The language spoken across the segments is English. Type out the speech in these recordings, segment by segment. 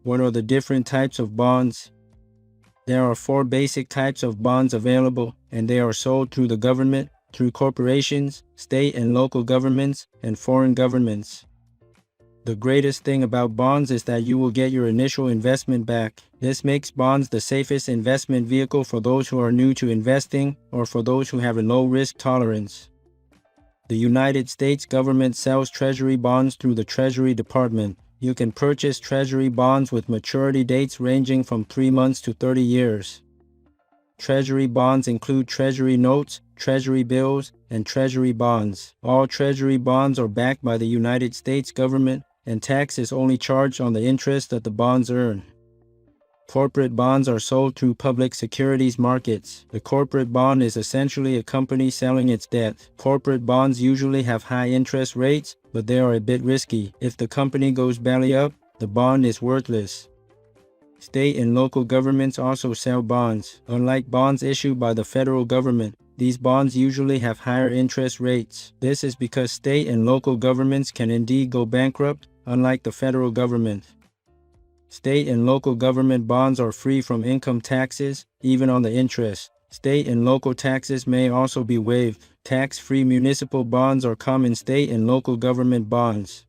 What are the different types of bonds? There are 4 basic types of bonds available, and they are sold through the government, through corporations, state and local governments, and foreign governments. The greatest thing about bonds is that you will get your initial investment back. This makes bonds the safest investment vehicle for those who are new to investing or for those who have a low risk tolerance. The United States government sells Treasury bonds through the Treasury Department. You can purchase Treasury bonds with maturity dates ranging from 3 months to 30 years. Treasury bonds include Treasury notes, Treasury bills, and Treasury bonds. All Treasury bonds are backed by the United States government, and tax is only charged on the interest that the bonds earn. Corporate bonds are sold through public securities markets. The corporate bond is essentially a company selling its debt. Corporate bonds usually have high interest rates, but they are a bit risky. If the company goes belly up, the bond is worthless. State and local governments also sell bonds. Unlike bonds issued by the federal government, these bonds usually have higher interest rates. This is because state and local governments can indeed go bankrupt, unlike the federal government. State and local government bonds are free from income taxes, even on the interest. State and local taxes may also be waived. Tax-free municipal bonds are common state and local government bonds.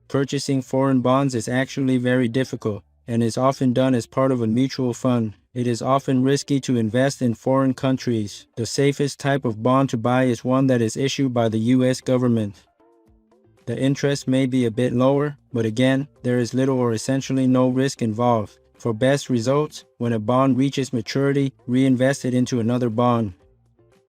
Purchasing foreign bonds is actually very difficult, and is often done as part of a mutual fund. It is often risky to invest in foreign countries. The safest type of bond to buy is one that is issued by the U.S. government. The interest may be a bit lower, but again, there is little or essentially no risk involved. For best results, when a bond reaches maturity, reinvest it into another bond.